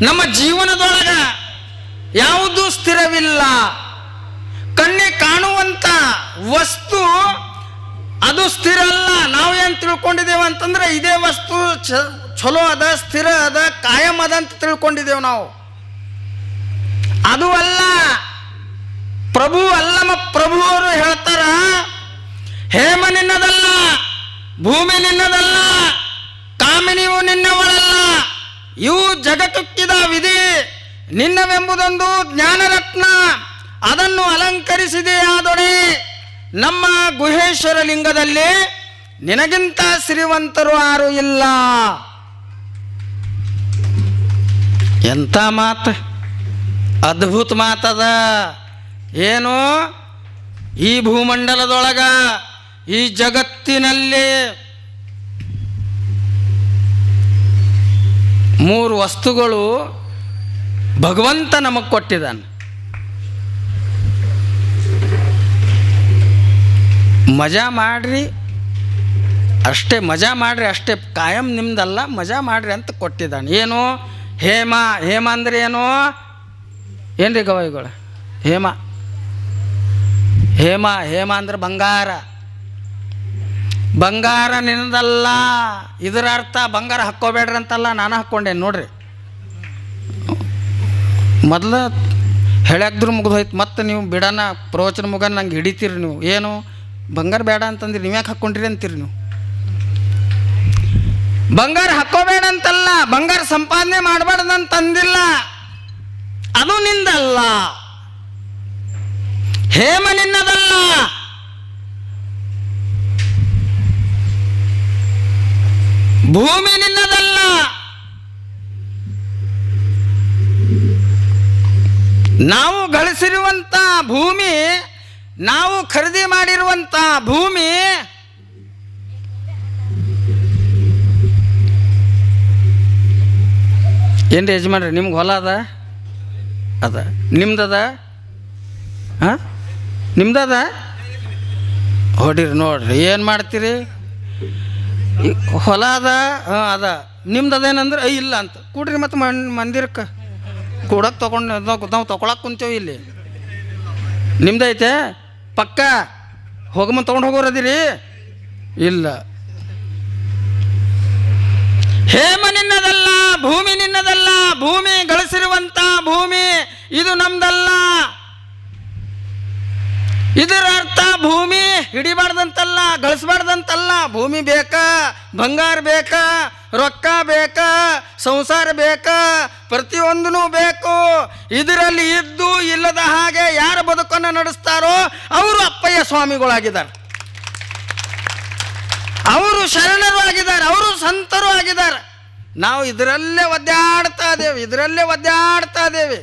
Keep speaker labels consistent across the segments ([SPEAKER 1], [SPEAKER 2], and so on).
[SPEAKER 1] ನಮ್ಮ ಜೀವನದೊಳಗ ಯಾವುದೂ ಸ್ಥಿರವಿಲ್ಲ. ಕಣ್ಣೆ ಕಾಣುವಂತ ವಸ್ತು ಅದು ಸ್ಥಿರ ಅಲ್ಲ. ನಾವು ಏನು ತಿಳ್ಕೊಂಡಿದ್ದೇವೆ ಅಂತಂದ್ರೆ ಇದೇ ವಸ್ತು ಚಲೋ ಅದ, ಸ್ಥಿರ ಅದ, ಕಾಯಂ ಅದ ಅಂತ ತಿಳ್ಕೊಂಡಿದ್ದೇವೆ ನಾವು. ಅದು ಅಲ್ಲ. ಪ್ರಭು ಅಲ್ಲಮ ಪ್ರಭು ಅವರು ಹೇಳ್ತಾರ, ಹೇಮ ನಿನ್ನದಲ್ಲ, ಭೂಮಿ ನಿನ್ನದಲ್ಲ, ಕಾಮಿನಿಯು ನಿನ್ನವಳಲ್ಲ, ಇವು ಜಗತ್ತುಕ್ಕಿದ ವಿಧಿ, ನಿನ್ನವೆಂಬುದೊಂದು ಜ್ಞಾನರತ್ನ, ಅದನ್ನು ಅಲಂಕರಿಸಿದೆಯಾದೊಡೆ ನಮ್ಮ ಗುಹೇಶ್ವರ ಲಿಂಗದಲ್ಲಿ ನಿನಗಿಂತ ಶ್ರೀಮಂತರು ಯಾರು ಇಲ್ಲ. ಎಂಥ ಮಾತು, ಅದ್ಭುತ ಮಾತದ. ಏನು, ಈ ಭೂಮಂಡಲದೊಳಗ ಈ ಜಗತ್ತಿನಲ್ಲಿ 3 ವಸ್ತುಗಳು ಭಗವಂತ ನಮಗೆ ಕೊಟ್ಟಿದ್ದಾನೆ. ಮಜಾ ಮಾಡ್ರಿ ಅಷ್ಟೇ, ಮಜಾ ಮಾಡ್ರಿ ಅಷ್ಟೇ, ಕಾಯಂ ನಿಮ್ದಲ್ಲ, ಮಜಾ ಮಾಡ್ರಿ ಅಂತ ಕೊಟ್ಟಿದ್ದಾನೆ. ಏನು, ಹೇಮ. ಹೇಮ ಅಂದ್ರೆ ಏನು ಏನ್ರಿ ಗವಾಯಿಗಳು? ಹೇಮ ಹೇಮ ಹೇಮ ಅಂದ್ರೆ ಬಂಗಾರ. ಬಂಗಾರ ನಿನ್ನದಲ್ಲ. ಇದರ ಅರ್ಥ ಬಂಗಾರ ಹಾಕ್ಕೋಬೇಡ್ರಿ ಅಂತಲ್ಲ, ನಾನು ಹಾಕ್ಕೊಂಡೇನು ನೋಡ್ರಿ. ಮೊದಲು ಹೇಳ್ಯಾಕ್ದ್ರು ಮುಗಿದೋಯ್ತು, ಮತ್ತೆ ನೀವು ಬಿಡೋಣ ಪ್ರವಚನ ಮುಗನ ನಂಗೆ ಹಿಡಿತೀರಿ ನೀವು. ಏನು ಬಂಗಾರ ಬೇಡ ಅಂತಂದ್ರಿ, ನೀವು ಯಾಕೆ ಹಾಕ್ಕೊಂಡ್ರಿ ಅಂತೀರಿ ನೀವು. ಬಂಗಾರ ಹಾಕ್ಕೋಬೇಡ ಅಂತಲ್ಲ, ಬಂಗಾರ ಸಂಪಾದನೆ ಮಾಡಬಾರ್ದಂತಂದಿಲ್ಲ, ಅದು ನಿಂದಲ್ಲ. ಹೇಮ ನಿನ್ನದಲ್ಲ, ಭೂಮಿ ನಿನ್ನದಲ್ಲ, ನಾವು ಗಳಿಸಿರುವಂಥ ಭೂಮಿ, ನಾವು ಖರೀದಿ ಮಾಡಿರುವಂಥ ಭೂಮಿ ಏನ್ರಿ ಯಜಮಾನ್ರಿ, ನಿಮ್ಗೆ ಹೊಲ ಅದ ನಿಮ್ದದ? ಹಾಂ, ನಿಮ್ದದ? ಹೊಡಿರಿ ನೋಡ್ರಿ, ಏನು ಮಾಡ್ತೀರಿ? ಹೊಲ ಅದ, ಹಾಂ ಅದ, ನಿಮ್ದದೇನಂದ್ರೆ ಇಲ್ಲ ಅಂತ ಕೂಡ್ರಿ. ಮತ್ತು ಮಂದಿರಕ್ಕೆ ಕೂಡಕ್ಕೆ ತೊಗೊಂಡು ನಾವು ತೊಗೊಳಕ್ಕೆ ಕುಂತೇವೆ. ಇಲ್ಲಿ ನಿಮ್ದೈತೆ ಪಕ್ಕ, ಹೋಗಮ್ಮ ತೊಗೊಂಡು ಹೋಗೋರದಿರಿ? ಇಲ್ಲ. ಹೇಮ ನಿನ್ನದಲ್ಲ, ಭೂಮಿ ನಿನ್ನದಲ್ಲ, ಭೂಮಿ ಗಳಿಸಿರುವಂಥ ಭೂಮಿ ಇದು ನಮ್ದಲ್ಲ. ಇದರ ಅರ್ಥ ಭೂಮಿ ಹಿಡಿಬಾರ್ದಂತಲ್ಲ, ಗಳಿಸ್ಬಾರ್ದಂತಲ್ಲ. ಭೂಮಿ ಬೇಕಾ, ಬಂಗಾರ ಬೇಕಾ, ರೊಕ್ಕ ಬೇಕಾ, ಸಂಸಾರ ಬೇಕಾ, ಪ್ರತಿಯೊಂದೂ ಬೇಕು. ಇದರಲ್ಲಿ ಇದ್ದು ಇಲ್ಲದ ಹಾಗೆ ಯಾರ ಬದುಕನ್ನು ನಡೆಸ್ತಾರೋ ಅವರು ಅಪ್ಪಯ್ಯ ಸ್ವಾಮಿಗಳಾಗಿದ್ದಾರೆ, ಅವರು ಶರಣರು ಆಗಿದ್ದಾರೆ, ಅವರು ಸಂತರು ಆಗಿದ್ದಾರೆ. ನಾವು ಇದರಲ್ಲೇ ಒದ್ದಾಡ್ತಾ ಇದ್ದೇವೆ.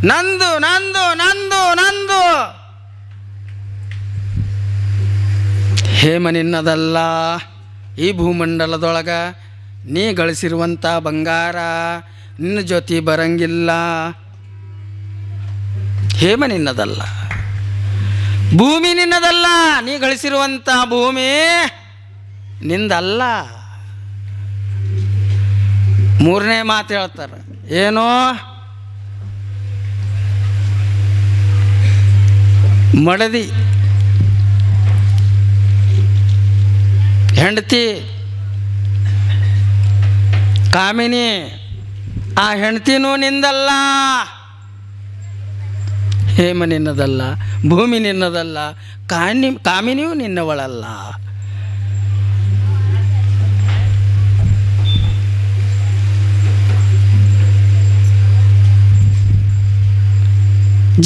[SPEAKER 1] ನಂದು ನಂದು ನಂದು ನಂದು. ಹೇಮ ನಿನ್ನದಲ್ಲ. ಈ ಭೂಮಂಡಲದೊಳಗ ನೀ ಗಳಿಸಿರುವಂಥ ಬಂಗಾರ ನಿನ್ನ ಜೊತೆ ಬರಂಗಿಲ್ಲ. ಹೇಮ ನಿನ್ನದಲ್ಲ, ಭೂಮಿ ನಿನ್ನದಲ್ಲ, ನೀ ಗಳಿಸಿರುವಂಥ ಭೂಮಿ ನಿಂದಲ್ಲ. 3ನೇ ಮಾತು ಹೇಳ್ತಾರೆ, ಏನು, ಮಡದಿ ಹೆಂಡತಿ ಕಾಮಿನಿ, ಆ ಹೆಂಡತಿನೂ ನಿಂದಲ್ಲ. ಹೇಮ ನಿನ್ನದಲ್ಲ, ಭೂಮಿ ನಿನ್ನದಲ್ಲ, ಕಾಮಿನಿಯೂ ನಿನ್ನವಳಲ್ಲ.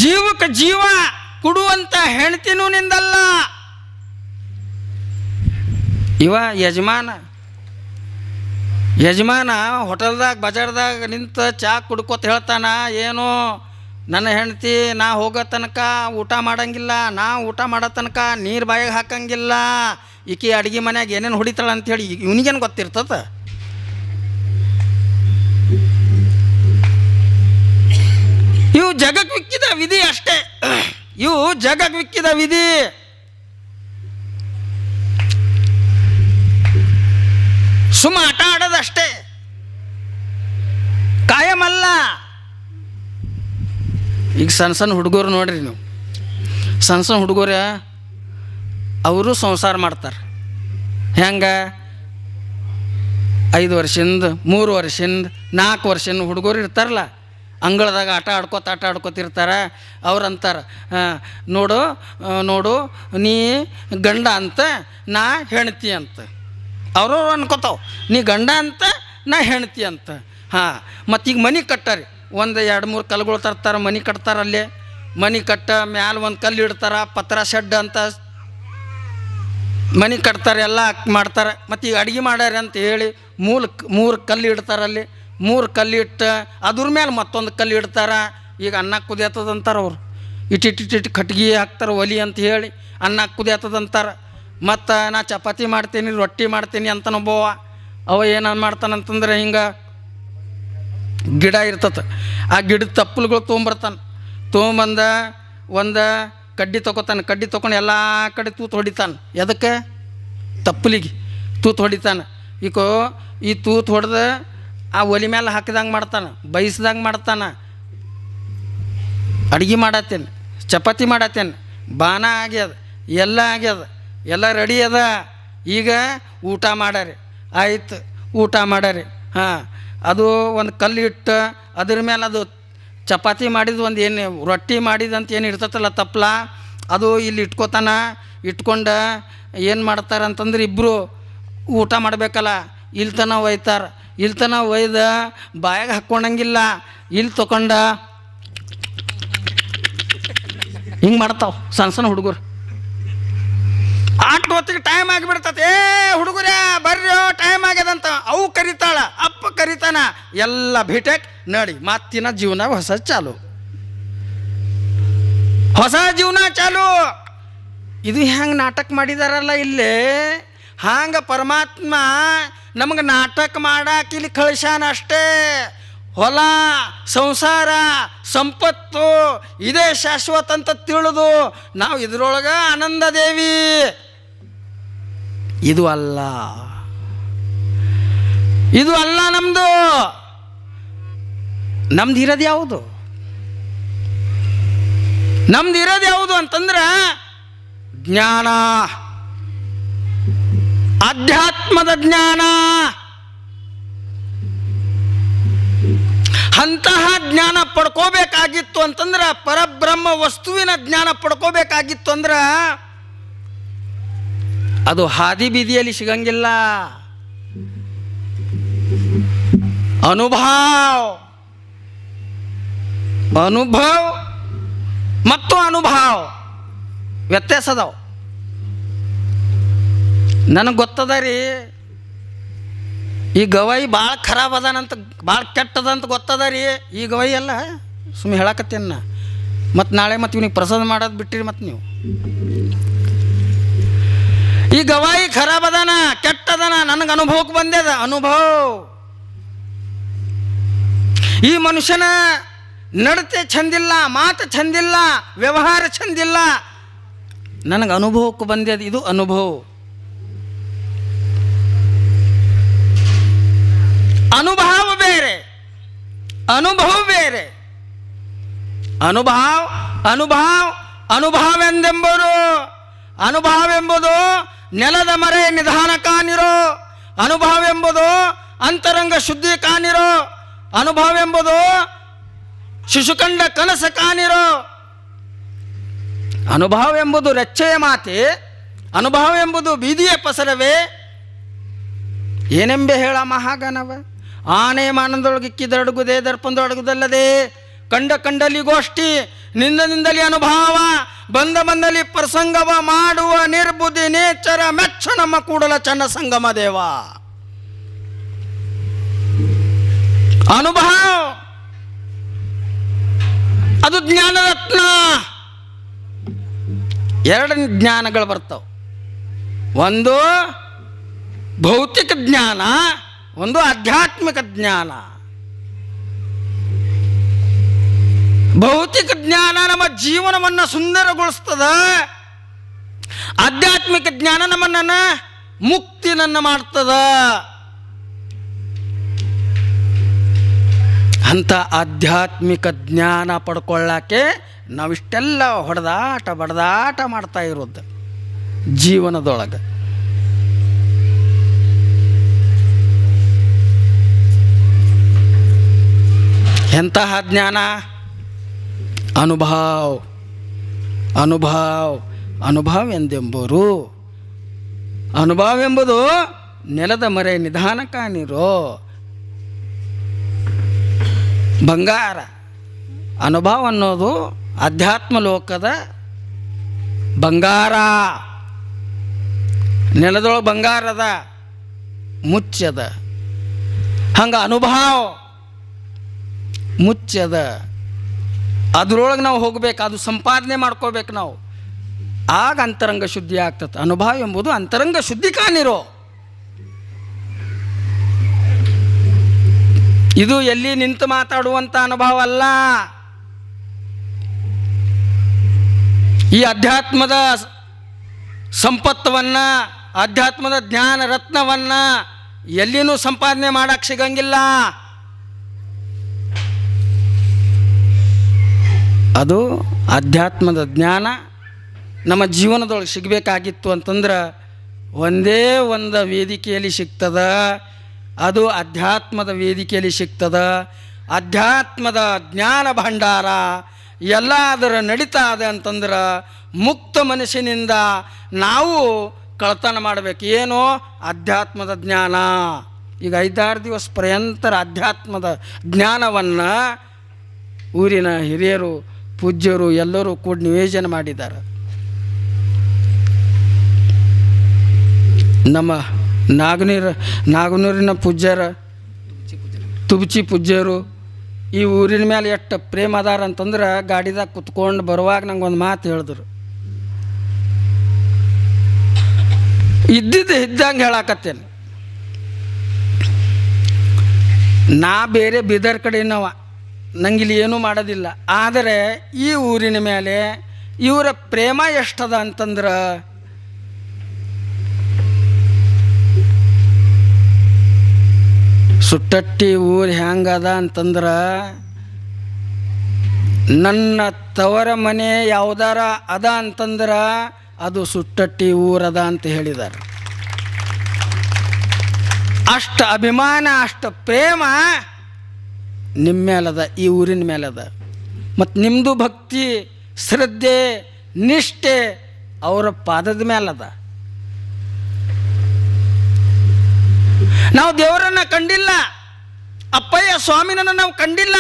[SPEAKER 1] ಜೀವಕ್ಕೆ ಜೀವ ಕೊಡುವಂಥ ಹೆಂಡತಿನೂ ನಿಂದಲ್ಲ. ಇವ ಯಜಮಾನ ಹೋಟೆಲ್ದಾಗ ಬಜಾರ್ದಾಗ ನಿಂತು ಚಾ ಕುಡ್ಕೋತ ಹೇಳ್ತಾನ, ಏನು ನನ್ನ ಹೆಂಡತಿ ನಾ ಹೋಗೋ ತನಕ ಊಟ ಮಾಡಂಗಿಲ್ಲ, ನಾ ಊಟ ಮಾಡೋ ತನಕ ನೀರು ಬಾಯಿಗೆ ಹಾಕಂಗಿಲ್ಲ, ಈಕಿ ಅಡುಗೆ ಮನ್ಯಾಗ ಏನೇನು ಹೊಡಿತಾಳೆ ಅಂಥೇಳಿ ಇವನಿಗೇನು ಗೊತ್ತಿರ್ತದ? ಇವು ಜಗಕ್ಕಿಕ್ಕಿದ ವಿಧಿ ಅಷ್ಟೇ. ಇವು ಜಗಕ್ಕಿಕ್ಕಿದ ವಿಧಿ. ಸುಮ್ಮ ಆಟ ಆಡೋದಷ್ಟೇ. ಈಗ ಸಣ್ಣ ಸಣ್ಣ ಹುಡುಗರು ನೋಡ್ರಿ ನೀವು, ಸಣ್ಣ ಸಣ್ಣ ಹುಡುಗರು ಅವರು ಸಂಸಾರ ಮಾಡ್ತಾರೆ. ಹೆಂಗೆ 5 ವರ್ಷದಿಂದ 3 ವರ್ಷದಿಂದ 4 ವರ್ಷದಿಂದ ಹುಡುಗರು ಇರ್ತಾರಲ್ಲ, ಅಂಗಳದಾಗ ಆಟ ಆಡ್ಕೋತಿರ್ತಾರೆ. ಅವ್ರು ಅಂತಾರೆ, ನೋಡು ನೋಡು ನೀ ಗಂಡ ಅಂತ ನಾ ಹೆಣ್ತಿ ಅಂತ. ಅವರು ಅನ್ಕೋತಾವ, ನೀ ಗಂಡ ಅಂತ ನಾ ಹೆಣ್ತಿ ಅಂತ. ಹಾಂ, ಮತ್ತೀಗ ಮನೆ ಕಟ್ಟಾರಿ, 1-2-3 ಕಲ್ಲುಗಳು ತರ್ತಾರೆ, ಮನೆ ಕಟ್ತಾರೆ. ಅಲ್ಲೇ ಮನೆ ಕಟ್ಟ ಮ್ಯಾಲೆ ಒಂದು ಕಲ್ಲು ಇಡ್ತಾರೆ, ಪತ್ರ ಶೆಡ್ ಅಂತ ಮನೆ ಕಟ್ತಾರೆ, ಎಲ್ಲ ಮಾಡ್ತಾರೆ. ಮತ್ತು ಈಗ ಅಡುಗೆ ಮಾಡ್ಯಾರ ಅಂತ ಹೇಳಿ 3 ಕಲ್ಲು ಇಡ್ತಾರಲ್ಲಿ. 3 ಕಲ್ಲು ಇಟ್ಟು ಅದ್ರ ಮೇಲೆ ಮತ್ತೊಂದು ಕಲ್ಲು ಇಡ್ತಾರೆ. ಈಗ ಅನ್ನ ಕುದಿಯತ್ತದಂತಾರೆ ಅವರು. ಇಟ್ಟಿಟ್ಟು ಕಟ್ಗೆ ಹಾಕ್ತಾರೆ ಒಲಿ ಅಂತ ಹೇಳಿ, ಅನ್ನ ಕುದಿಯತ್ತದಂತಾರೆ. ಮತ್ತು ನಾ ಚಪಾತಿ ಮಾಡ್ತೀನಿ, ರೊಟ್ಟಿ ಮಾಡ್ತೀನಿ ಅಂತನೊಬ್ಬವ. ಅವ ಏನೇನು ಮಾಡ್ತಾನಂತಂದ್ರೆ, ಹಿಂಗೆ ಗಿಡ ಇರ್ತತೆ, ಆ ಗಿಡದ ತಪ್ಪಲುಗಳು ತೊಗೊಂಬರ್ತಾನೆ. ತೊಗೊಂಬಂದ ಒಂದು ಕಡ್ಡಿ ತೊಗೊತಾನೆ. ಕಡ್ಡಿ ತೊಗೊಂಡು ಎಲ್ಲ ಕಡೆ ತೂತು ಹೊಡಿತಾನೆ. ಎದಕ್ಕೆ? ತಪ್ಪಲಿಗೆ ತೂತು ಹೊಡಿತಾನೆ. ಈ ತೂತು ಹೊಡೆದು ಆ ಒಲಿ ಮೇಲೆ ಹಾಕಿದಂಗೆ ಮಾಡ್ತಾನೆ, ಬೈಸ್ದಂಗೆ ಮಾಡ್ತಾನೆ. ಅಡುಗೆ ಮಾಡತ್ತೇನೆ, ಚಪಾತಿ ಮಾಡತ್ತೇನೆ, ಬಾನ ಆಗ್ಯದ, ಎಲ್ಲ ಆಗ್ಯದ, ಎಲ್ಲ ರೆಡಿ ಅದ. ಈಗ ಊಟ ಮಾಡಾರಿ, ಆಯ್ತು ಊಟ ಮಾಡಾರಿ. ಹಾಂ, ಅದು ಒಂದು ಕಲ್ಲು ಇಟ್ಟು ಅದ್ರ ಮೇಲೆ ಅದು ಚಪಾತಿ ಮಾಡಿದ ಒಂದು ಏನು ರೊಟ್ಟಿ ಮಾಡಿದಂತ ಏನು ಇರ್ತೈತಲ್ಲ ತಪ್ಪಲ, ಅದು ಇಲ್ಲಿ ಇಟ್ಕೊಂಡು ಏನು ಮಾಡ್ತಾರೆ ಅಂತಂದ್ರೆ, ಇಬ್ಬರು ಊಟ ಮಾಡಬೇಕಲ್ಲ, ಇಲ್ತನ ಒಯ್ತಾರೆ. ಇಲ್ತನ ಒಯ್ದ ಬಾಯಾಗ ಹಾಕ್ಕೊಂಡಂಗಿಲ್ಲ, ಇಲ್ಲಿ ತೊಗೊಂಡ ಹಿಂಗೆ ಮಾಡ್ತಾವೆ ಸಣ್ಣ ಸಣ್ಣ ಹುಡುಗರು. ಆಟ ಹೊತ್ತಿಗೆ ಟೈಮ್ ಆಗಿಬಿಡ್ತತೆ. ಹುಡುಗರೇ ಬರ್ರಿ, ಟೈಮ್ ಆಗ್ಯದಂತ ಅವು ಕರಿತಾಳ, ಅಪ್ಪ ಕರಿತಾನ, ಎಲ್ಲ ಭೇಟಿಯಾಗಿ ನಡಿ ಮಾತಿನ ಜೀವನ ಹೊಸ ಜೀವನ ಚಾಲು. ಇದು ಹೆಂಗೆ ನಾಟಕ ಮಾಡಿದಾರಲ್ಲ ಇಲ್ಲೇ, ಹಂಗೆ ಪರಮಾತ್ಮ ನಮಗೆ ನಾಟಕ ಮಾಡಾಕ ಇಲ್ಲಿ ಕಳಿಸ್ಯಾನ ಅಷ್ಟೇ. ಹೊಲ, ಸಂಸಾರ, ಸಂಪತ್ತು ಇದೇ ಶಾಶ್ವತ ಅಂತ ತಿಳಿದು ನಾವು ಇದ್ರೊಳಗೆ ಆನಂದ ದೇವಿ. ಇದು ಅಲ್ಲ ನಮ್ಮದು. ನಮ್ದು ಇರೋದು ಯಾವುದು? ನಮ್ದು ಇರೋದು ಯಾವುದು ಅಂತಂದ್ರೆ ಜ್ಞಾನ, ಆಧ್ಯಾತ್ಮದ ಜ್ಞಾನ. ಅಂತಹ ಜ್ಞಾನ ಪಡ್ಕೋಬೇಕಾಗಿತ್ತು ಅಂತಂದ್ರೆ, ಪರಬ್ರಹ್ಮ ವಸ್ತುವಿನ ಜ್ಞಾನ ಪಡ್ಕೋಬೇಕಾಗಿತ್ತು ಅಂದ್ರೆ ಅದು ಹಾದಿ ಬೀದಿಯಲ್ಲಿ ಸಿಗಂಗಿಲ್ಲ. ಅನುಭವ ಮತ್ತು ಅನುಭವ ವ್ಯತ್ಯಾಸ ಅದಾವ. ನನಗೆ ಗೊತ್ತದ ರೀ, ಈ ಗವಾಯಿ ಭಾಳ ಖರಾಬ್ ಅದಾನಂತ, ಭಾಳ ಕೆಟ್ಟದಂತ ಗೊತ್ತದ ರೀ. ಈ ಗವಾಯಿ ಅಲ್ಲ, ಸುಮ್ಮನೆ ಹೇಳಕತ್ತೇನ ನಾ. ಮತ್ತು ನಾಳೆ ಮತ್ತು ಇವ್ನಿಗೆ ಪ್ರಸಾದ ಮಾಡೋದು ಬಿಟ್ಟಿರಿ. ಮತ್ತು ನೀವು ಈ ಗವಾಯಿ ಖರಾಬ್ ಅದಾನ, ಕೆಟ್ಟದನ, ನನಗೆ ಅನುಭವಕ್ಕೆ ಬಂದ್ಯದ. ಅನುಭವ ಈ ಮನುಷ್ಯನ ನಡತೆ ಚಂದಿಲ್ಲ, ಮಾತು ಚಂದಿಲ್ಲ, ವ್ಯವಹಾರ ಚಂದಿಲ್ಲ, ನನಗೆ ಅನುಭವಕ್ಕೆ ಬಂದ್ಯದ. ಇದು ಅನುಭವ. ಅನುಭವ ಬೇರೆ, ಅನುಭವ ಬೇರೆ. ಅನುಭವ ಎಂಬುದು ನೆಲದ ಮರೆ ನಿಧಾನ ಕಾಣಿರೋ. ಅನುಭವ ಎಂಬುದು ಅಂತರಂಗ ಶುದ್ಧಿ ಕಾಣಿರೋ. ಅನುಭವ ಎಂಬುದು ಶಿಶುಕಂಡ ಕನಸ ಕಾಣಿರೋ. ಅನುಭವ ಎಂಬುದು ರೆಚ್ಚೆಯ ಮಾತೆ. ಅನುಭವ ಎಂಬುದು ಬೀದಿಯ ಪಸರವೇ. ಏನೆಂಬೆ ಹೇಳ ಮಹಾಗಣವ. ಆನೆ ಮಾನದೊಳಗಿಕ್ಕಿದರಡುಗುದೇ ದರ್ಪಣದೊಳಗುದಲ್ಲದೆ. ಕಂಡಲಿ ಗೋಷ್ಠಿ, ನಿಂದಲಿ ಅನುಭವ, ಬಂದಲ್ಲಿ ಪ್ರಸಂಗವ ಮಾಡುವ ನಿರ್ಬುದ್ಧಿ ನೇಚರ ಮೆಚ್ಚ ನಮ್ಮ ಕೂಡಲ ಚನ್ನ ಸಂಗಮ ದೇವ. ಅನುಭವ ಅದು ಜ್ಞಾನರತ್ನ. 2 ಜ್ಞಾನಗಳು ಬರ್ತಾವೆ. ಒಂದು ಭೌತಿಕ ಜ್ಞಾನ, ಒಂದು ಆಧ್ಯಾತ್ಮಿಕ ಜ್ಞಾನ. ಭೌತಿಕ ಜ್ಞಾನ ನಮ್ಮ ಜೀವನವನ್ನು ಸುಂದರಗೊಳಿಸ್ತದ. ಆಧ್ಯಾತ್ಮಿಕ ಜ್ಞಾನ ನಮ್ಮನ್ನು ಮುಕ್ತಿನನ್ನು ಮಾಡ್ತದ. ಅಂಥ ಆಧ್ಯಾತ್ಮಿಕ ಜ್ಞಾನ ಪಡ್ಕೊಳ್ಳೋಕ್ಕೆ ನಾವಿಷ್ಟೆಲ್ಲ ಬಡದಾಟ ಮಾಡ್ತಾ ಇರೋದು ಜೀವನದೊಳಗೆ. ಎಂತಹ ಜ್ಞಾನ? ಅನುಭವ ಎಂದೆಂಬರು. ಅನುಭವ ಎಂಬುದು ನೆಲದ ಮರೆ ನಿಧಾನಕ ನೀರು ಬಂಗಾರ. ಅನುಭವ ಅನ್ನೋದು ಅಧ್ಯಾತ್ಮ ಲೋಕದ ಬಂಗಾರ. ನೆಲದೊಳಗೆ ಬಂಗಾರದ ಮುಚ್ಚದ, ಹಂಗೆ ಅನುಭವ ಮುಚ್ಚದ. ಅದರೊಳಗೆ ನಾವು ಹೋಗ್ಬೇಕು, ಅದು ಸಂಪಾದನೆ ಮಾಡ್ಕೋಬೇಕು ನಾವು. ಆಗ ಅಂತರಂಗ ಶುದ್ಧಿ ಆಗ್ತದೆ. ಅನುಭವ ಎಂಬುದು ಅಂತರಂಗ ಶುದ್ಧಿ ಕಾಣಿರೋ. ಇದು ಎಲ್ಲಿ ನಿಂತು ಮಾತಾಡುವಂಥ ಅನುಭವ ಅಲ್ಲ. ಈ ಅಧ್ಯಾತ್ಮದ ಸಂಪತ್ತವನ್ನು, ಅಧ್ಯಾತ್ಮದ ಜ್ಞಾನ ರತ್ನವನ್ನು ಎಲ್ಲಿನೂ ಸಂಪಾದನೆ ಮಾಡೋಕ್ಕೆ ಸಿಗಂಗಿಲ್ಲ. ಅದು ಅಧ್ಯಾತ್ಮದ ಜ್ಞಾನ ನಮ್ಮ ಜೀವನದೊಳಗೆ ಸಿಗಬೇಕಾಗಿತ್ತು ಅಂತಂದ್ರೆ ಒಂದೇ ಒಂದು ವೇದಿಕೆಯಲ್ಲಿ ಸಿಗ್ತದ. ಅದು ಅಧ್ಯಾತ್ಮದ ವೇದಿಕೆಯಲ್ಲಿ ಸಿಗ್ತದ. ಅಧ್ಯಾತ್ಮದ ಜ್ಞಾನ ಭಂಡಾರ ಎಲ್ಲದರ ನಡೀತಾ ಇದೆ ಅಂತಂದ್ರೆ ಮುಕ್ತ ಮನಸ್ಸಿನಿಂದ ನಾವು ಕಳ್ತನ ಮಾಡಬೇಕು. ಏನು? ಅಧ್ಯಾತ್ಮದ ಜ್ಞಾನ. ಈಗ 5-6 ದಿವಸ ಪರ್ಯಂತರ ಅಧ್ಯಾತ್ಮದ ಜ್ಞಾನವನ್ನು ಊರಿನ ಹಿರಿಯರು, ಪೂಜ್ಯರು ಎಲ್ಲರೂ ಕೂಡ ನಿವೇದನೆ ಮಾಡಿದ್ದಾರೆ. ನಮ್ಮ ನಾಗನೂರಿನ ಪೂಜ್ಯರ, ತುಬಚಿ ಪೂಜ್ಯರು ಈ ಊರಿನ ಮೇಲೆ ಎಷ್ಟು ಪ್ರೇಮ ಅದಾರ ಅಂತಂದ್ರೆ ಗಾಡಿದಾಗ ಕುತ್ಕೊಂಡು ಬರುವಾಗ ನಂಗೆ ಒಂದು ಮಾತು ಹೇಳಿದ್ರು. ಇದ್ದಂಗೆ ಹೇಳಾಕತ್ತೇನೆ. ನಾ ಬೇರೆ ಬೀದರ್ ಕಡೆನವ, ನಂಗಿಲ್ಲಿ ಏನೂ ಮಾಡೋದಿಲ್ಲ. ಆದರೆ ಈ ಊರಿನ ಮೇಲೆ ಇವರ ಪ್ರೇಮ ಎಷ್ಟದ ಅಂತಂದ್ರೆ ಸುಟ್ಟಟ್ಟಿ ಊರು ಹೆಂಗದ ಅಂತಂದ್ರೆ ನನ್ನ ತವರ ಮನೆ ಯಾವುದಾರ ಅದ ಅಂತಂದ್ರೆ ಅದು ಸುಟ್ಟಟ್ಟಿ ಊರದ ಅಂತ ಹೇಳಿದ್ದಾರೆ. ಅಷ್ಟು ಅಭಿಮಾನ, ಅಷ್ಟು ಪ್ರೇಮ ನಿಮ್ಮ ಮೇಲದ, ಈ ಊರಿನ ಮೇಲದ. ಮತ್ತು ನಿಮ್ಮದು ಭಕ್ತಿ, ಶ್ರದ್ಧೆ, ನಿಷ್ಠೆ ಅವರ ಪಾದದ ಮೇಲದ. ನಾವು ದೇವರನ್ನು ಕಂಡಿಲ್ಲ, ಅಪ್ಪಯ್ಯ ಸ್ವಾಮಿನನ್ನು ನಾವು ಕಂಡಿಲ್ಲ.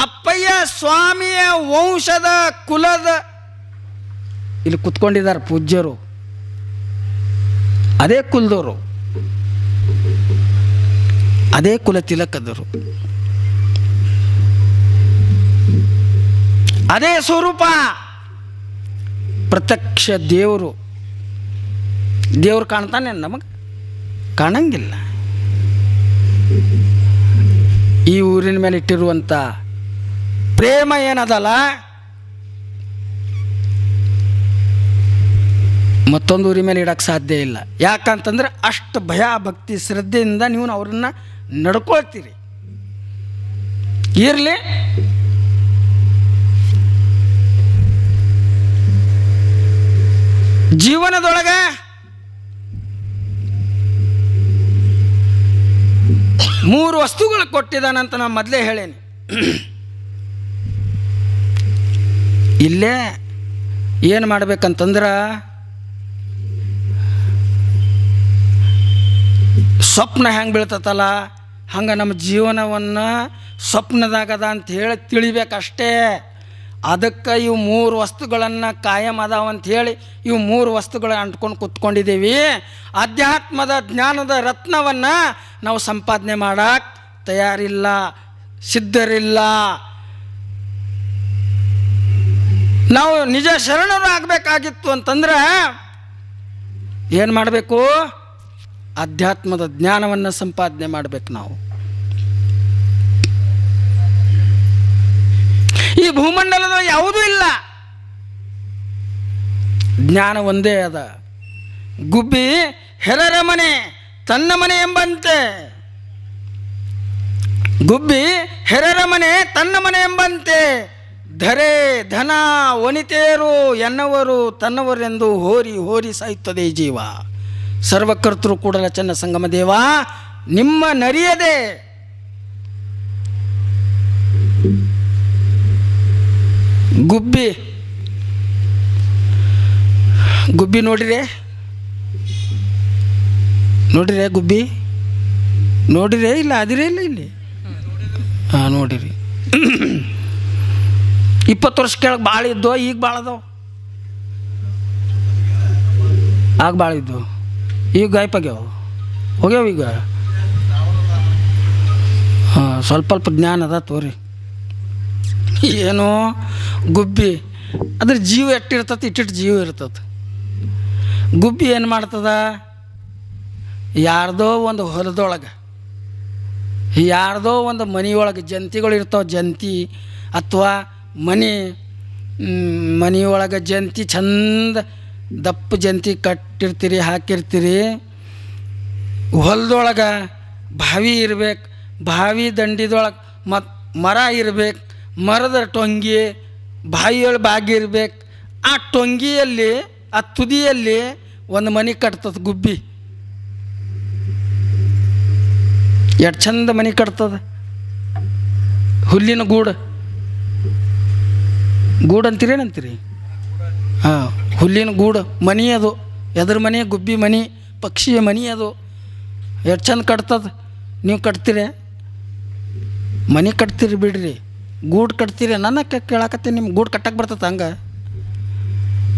[SPEAKER 1] ಅಪ್ಪಯ್ಯ ಸ್ವಾಮಿಯ ವಂಶದ ಕುಲದ ಇಲ್ಲಿ ಕುತ್ಕೊಂಡಿದ್ದಾರೆ ಪೂಜ್ಯರು, ಅದೇ ಕುಲದವರು, ಅದೇ ಕುಲ ತಿಲಕದರು, ಅದೇ ಸ್ವರೂಪ. ಪ್ರತ್ಯಕ್ಷ ದೇವರು. ದೇವ್ರು ಕಾಣ್ತಾನೆ? ನಮಗೆ ಕಾಣಂಗಿಲ್ಲ. ಈ ಊರಿನ ಮೇಲೆ ಇಟ್ಟಿರುವಂಥ ಪ್ರೇಮ ಏನದಲ್ಲ, ಮತ್ತೊಂದು ಊರಿನ ಮೇಲೆ ಇಡಕ್ಕೆ ಸಾಧ್ಯ ಇಲ್ಲ. ಯಾಕಂತಂದ್ರೆ ಅಷ್ಟು ಭಯ, ಭಕ್ತಿ, ಶ್ರದ್ಧೆಯಿಂದ ನೀವು ಅವ್ರನ್ನ ನಡ್ಕೊಳ್ತೀರಿ. ಇರಲಿ, ಜೀವನದೊಳಗೆ ಮೂರು ವಸ್ತುಗಳು ಕೊಟ್ಟಿದ್ದಾನಂತ ನಾನು ಮೊದಲೇ ಹೇಳೇನಿ. ಇಲ್ಲೇ ಏನು ಮಾಡ್ಬೇಕಂತಂದ್ರೆ ಸ್ವಪ್ನ ಹೆಂಗೆ ಬೀಳ್ತತಲ್ಲ ಹಂಗೆ ನಮ್ಮ ಜೀವನವನ್ನು ಸ್ವಪ್ನದಾಗದ ಅಂತ ಹೇಳಿ ತಿಳಿಬೇಕಷ್ಟೇ. ಅದಕ್ಕೆ ಇವು ಮೂರು ವಸ್ತುಗಳನ್ನು ಕಾಯಂ ಅದಾವ ಅಂಥೇಳಿ ಇವು ಮೂರು ವಸ್ತುಗಳು ಅಂಟ್ಕೊಂಡು ಕೂತ್ಕೊಂಡಿದ್ದೀವಿ. ಅಧ್ಯಾತ್ಮದ ಜ್ಞಾನದ ರತ್ನವನ್ನು ನಾವು ಸಂಪಾದನೆ ಮಾಡೋಕ್ಕೆ ತಯಾರಿಲ್ಲ, ಸಿದ್ಧರಿಲ್ಲ. ನಾವು ನಿಜ ಶರಣರು ಆಗಬೇಕಾಗಿತ್ತು ಅಂತಂದ್ರೆ ಏನು ಮಾಡಬೇಕು? ಅಧ್ಯಾತ್ಮದ ಜ್ಞಾನವನ್ನು ಸಂಪಾದನೆ ಮಾಡಬೇಕು ನಾವು. ಈ ಭೂಮಂಡಲದ ಯಾವುದೂ ಇಲ್ಲ, ಜ್ಞಾನ ಒಂದೇ ಅದ. ಗುಬ್ಬಿ ಹೆರರ ಮನೆ ತನ್ನ ಮನೆ ಎಂಬಂತೆ ಗುಬ್ಬಿ ಹೆರರ ಮನೆ ತನ್ನ ಮನೆ ಎಂಬಂತೆ ಧರೆ ಧನ ವನಿತೆಯರು ಎನ್ನವರು ತನ್ನವರೆಂದು ಹೋರಿ ಹೋರಿ ಸಾಯುತ್ತದೆ ಈ ಜೀವ. ಸರ್ವಕರ್ತೃ ಕೂಡಲ ಚೆನ್ನ ಸಂಗಮ ದೇವ ನಿಮ್ಮ ನರಿಯದೆ ಗುಬ್ಬಿ ಗುಬ್ಬಿ ನೋಡಿರೆ ಗುಬ್ಬಿ ನೋಡಿರೇ ಇಲ್ಲ ಅದಿರೇ ಇಲ್ಲ ಇಲ್ಲಿ ಹಾಂ ನೋಡಿರಿ 20 ವರ್ಷ ಕೆಳಗೆ ಭಾಳ ಇದ್ದೋ ಈಗ ಭಾಳ ಅದಾವ ಆಗ ಭಾಳ ಇದ್ದವು ಈಗ ಗಾಯಪಾಗ್ಯಾವ ಹೋಗ್ಯಾವ ಈಗ ಹಾಂ ಸ್ವಲ್ಪ ಜ್ಞಾನ ಅದ ತೋರಿ ಏನೋ ಗುಬ್ಬಿ ಅದ್ರ ಜೀವ ಎಟ್ಟಿರ್ತದೆ ಇಟ್ಟಿಟ್ಟು ಜೀವ ಇರ್ತದೆ. ಗುಬ್ಬಿ ಏನು ಮಾಡ್ತದ ಯಾರ್ದೋ ಒಂದು ಹೊಲದೊಳಗೆ ಯಾರ್ದೋ ಒಂದು ಮನೆಯೊಳಗೆ ಜಂತಿಗಳು ಇರ್ತಾವೆ ಜಂತಿ ಅಥವಾ ಮನೆಯೊಳಗೆ ಜಂತಿ ಚಂದ ದಪ್ಪ ಜಂತಿ ಕಟ್ಟಿರ್ತೀರಿ ಹಾಕಿರ್ತೀರಿ. ಹೊಲದೊಳಗೆ ಬಾವಿ ಇರ್ಬೇಕು, ಬಾವಿ ದಂಡಿದೊಳಗೆ ಮರ ಇರ್ಬೇಕು, ಮರದ ಟೊಂಗಿ ಬಾವಿಯೊಳಗೆ ಬಾಗಿ ಇರ್ಬೇಕು. ಆ ಟೊಂಗಿಯಲ್ಲಿ ಆ ತುದಿಯಲ್ಲಿ ಒಂದು ಮನೆ ಕಟ್ತದೆ ಗುಬ್ಬಿ. ಎಷ್ಟು ಚಂದ ಮನೆ ಕಟ್ತದೆ. ಹುಲ್ಲಿನ ಗೂಡು ಅಂತೀರೇನಂತೀರಿ? ಹಾಂ, ಹುಲ್ಲಿನ ಗೂಡು ಮನೆ ಅದು. ಎದ್ರ ಮನೆ? ಗುಬ್ಬಿ ಮನೆ, ಪಕ್ಷಿಯ ಮನೆ ಅದು. ಎಷ್ಟು ಚಂದ ಕಟ್ತದೆ. ನೀವು ಕಟ್ತೀರಿ? ಮನೆ ಕಟ್ತೀರಿ ಬಿಡ್ರಿ, ಗೂಡು ಕಟ್ತೀರಿ. ನನ್ನ ಕೇಳಾಕತ್ತೀನಿ, ನಿಮ್ಮ ಗೂಡು ಕಟ್ಟಕ್ಕೆ ಬರ್ತದೆ ಹಂಗೆ?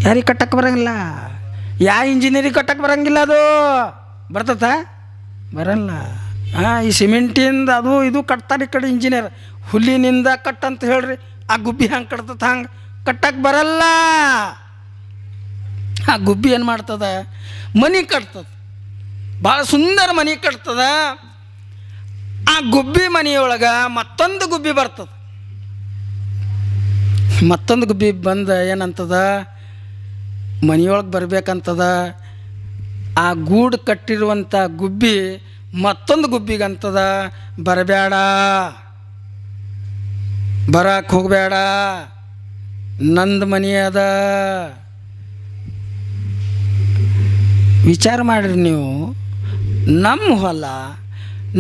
[SPEAKER 1] ಯಾರಿಗೆ ಕಟ್ಟಕ್ಕೆ ಬರೋಂಗಿಲ್ಲ. ಯಾವ ಇಂಜಿನಿಯರಿಗೆ ಕಟ್ಟಕ್ಕೆ ಬರೋಂಗಿಲ್ಲ. ಅದು ಬರ್ತದ? ಬರಲ್ಲ. ಹಾಂ, ಈ ಸಿಮೆಂಟಿಂದ ಅದು ಇದು ಕಟ್ತಾರೆ ಈ ಕಡೆ ಇಂಜಿನಿಯರ್. ಹುಲ್ಲಿನಿಂದ ಕಟ್ಟಂತ ಹೇಳ್ರಿ. ಆ ಗುಬ್ಬಿ ಹಂಗೆ ಕಟ್ತದ, ಹಂಗೆ ಕಟ್ಟಕ್ಕೆ ಬರಲ್ಲ. ಆ ಗುಬ್ಬಿ ಏನು ಮಾಡ್ತದ? ಮನೆ ಕಟ್ತದ, ಭಾಳ ಸುಂದರ ಮನೆ ಕಟ್ತದ. ಆ ಗುಬ್ಬಿ ಮನೆಯೊಳಗೆ ಮತ್ತೊಂದು ಗುಬ್ಬಿ ಬರ್ತದೆ. ಮತ್ತೊಂದು ಗುಬ್ಬಿ ಬಂದು ಏನಂತದ? ಮನೆಯೊಳಗೆ ಬರ್ಬೇಕಂತದ. ಆ ಗೂಡು ಕಟ್ಟಿರುವಂಥ ಗುಬ್ಬಿ ಮತ್ತೊಂದು ಗುಬ್ಬಿಗಂತದ, ಬರಬೇಡ, ಬರಕ್ಕೆ ಹೋಗಬೇಡ, ನಂದು ಮನೆ ಅದ. ವಿಚಾರ ಮಾಡಿರಿ ನೀವು. ನಮ್ಮ ಹೊಲ,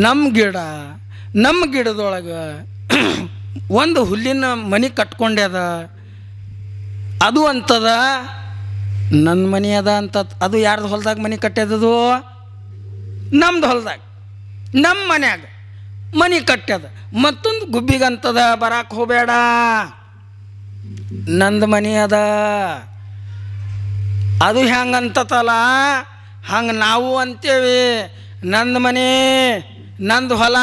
[SPEAKER 1] ನಮ್ಮ ಗಿಡ, ನಮ್ಮ ಗಿಡದೊಳಗೆ ಒಂದು ಹುಲ್ಲಿನ ಮನೆ ಕಟ್ಕೊಂಡ್ಯದ. ಅದು ಅಂತದ ನನ್ನ ಮನೆ ಅದ ಅಂತ. ಅದು ಯಾರ್ದು ಹೊಲದಾಗ ಮನೆ ಕಟ್ಟ್ಯದದು? ನಮ್ದು ಹೊಲದಾಗ, ನಮ್ಮ ಮನ್ಯಾಗ ಮನೆ ಕಟ್ಟ್ಯದ. ಮತ್ತೊಂದು ಗುಬ್ಬಿಗಂತದ, ಬರಕ್ಕೆ ಹೋಗಬೇಡ, ನಂದು ಮನೆ ಅದ. ಅದು ಹೆಂಗಂತತಲ್ಲ ಹಂಗೆ ನಾವು ಅಂತೇವಿ. ನಂದು ಮನೆ, ನಂದು ಹೊಲ,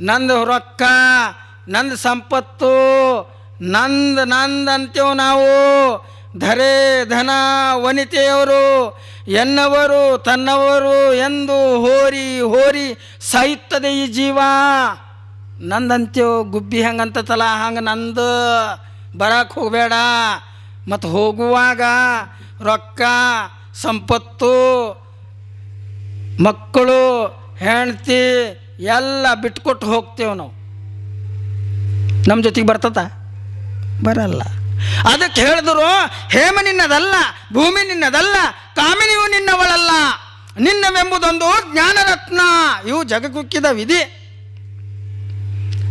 [SPEAKER 1] ನಂದು ರೊಕ್ಕ, ನಂದು ಸಂಪತ್ತು, ನಂದು ಅಂತೇವೆ ನಾವು. ಧರೆ ಧನ ವನಿತೆಯವರು ಎನ್ನವರು ತನ್ನವರು ಎಂದು ಹೋರಿ ಹೋರಿ ಸಾಯುತ್ತದೆ ಈ ಜೀವ. ನಂದಂತೇವು. ಗುಬ್ಬಿ ಹೆಂಗಂತತಲ್ಲ ಹಂಗೆ ನಂದು. ಬರಕ್ಕೆ ಹೋಗಬೇಡ. ಮತ್ತು ಹೋಗುವಾಗ ರೊಕ್ಕ, ಸಂಪತ್ತು, ಮಕ್ಕಳು, ಹೆಂಡ್ತಿ ಎಲ್ಲ ಬಿಟ್ಕೊಟ್ಟು ಹೋಗ್ತೇವೆ ನಾವು. ನಮ್ಮ ಜೊತೆಗೆ ಬರ್ತದ? ಬರಲ್ಲ. ಅದಕ್ಕೆ ಹೇಳಿದ್ರು, ಹೇಮ ನಿನ್ನದಲ್ಲ, ಭೂಮಿ ನಿನ್ನದಲ್ಲ, ಕಾಮಿನಿಯು ನಿನ್ನವಳಲ್ಲ, ನಿನ್ನವೆಂಬುದೊಂದು ಜ್ಞಾನರತ್ನ. ಇವು ಜಗಕ್ಕುಕ್ಕಿದ ವಿಧಿ.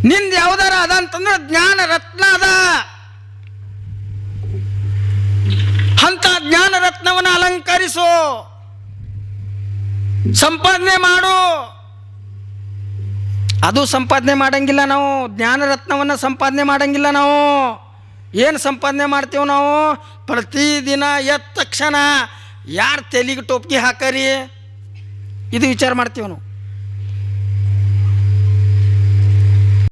[SPEAKER 1] ನಿಂದು ಯಾವುದಾರ ಅದ ಅಂತಂದ್ರೆ ಜ್ಞಾನರತ್ನ ಅದ. ಅಂಥ ಜ್ಞಾನರತ್ನವನ್ನು ಅಲಂಕರಿಸು, ಸಂಪಾದನೆ ಮಾಡು. ಅದು ಸಂಪಾದನೆ ಮಾಡಂಗಿಲ್ಲ ನಾವು. ಜ್ಞಾನರತ್ನವನ್ನು ಸಂಪಾದನೆ ಮಾಡಂಗಿಲ್ಲ ನಾವು. ಏನು ಸಂಪಾದನೆ ಮಾಡ್ತೀವಿ ನಾವು? ಪ್ರತಿದಿನ ಎದ್ದ ತಕ್ಷಣ ಯಾರು ತೆಲಿಗೆ ಟೋಪ್ಗೆ ಹಾಕರಿ ಇದು ವಿಚಾರ ಮಾಡ್ತೀವಿ ನಾವು.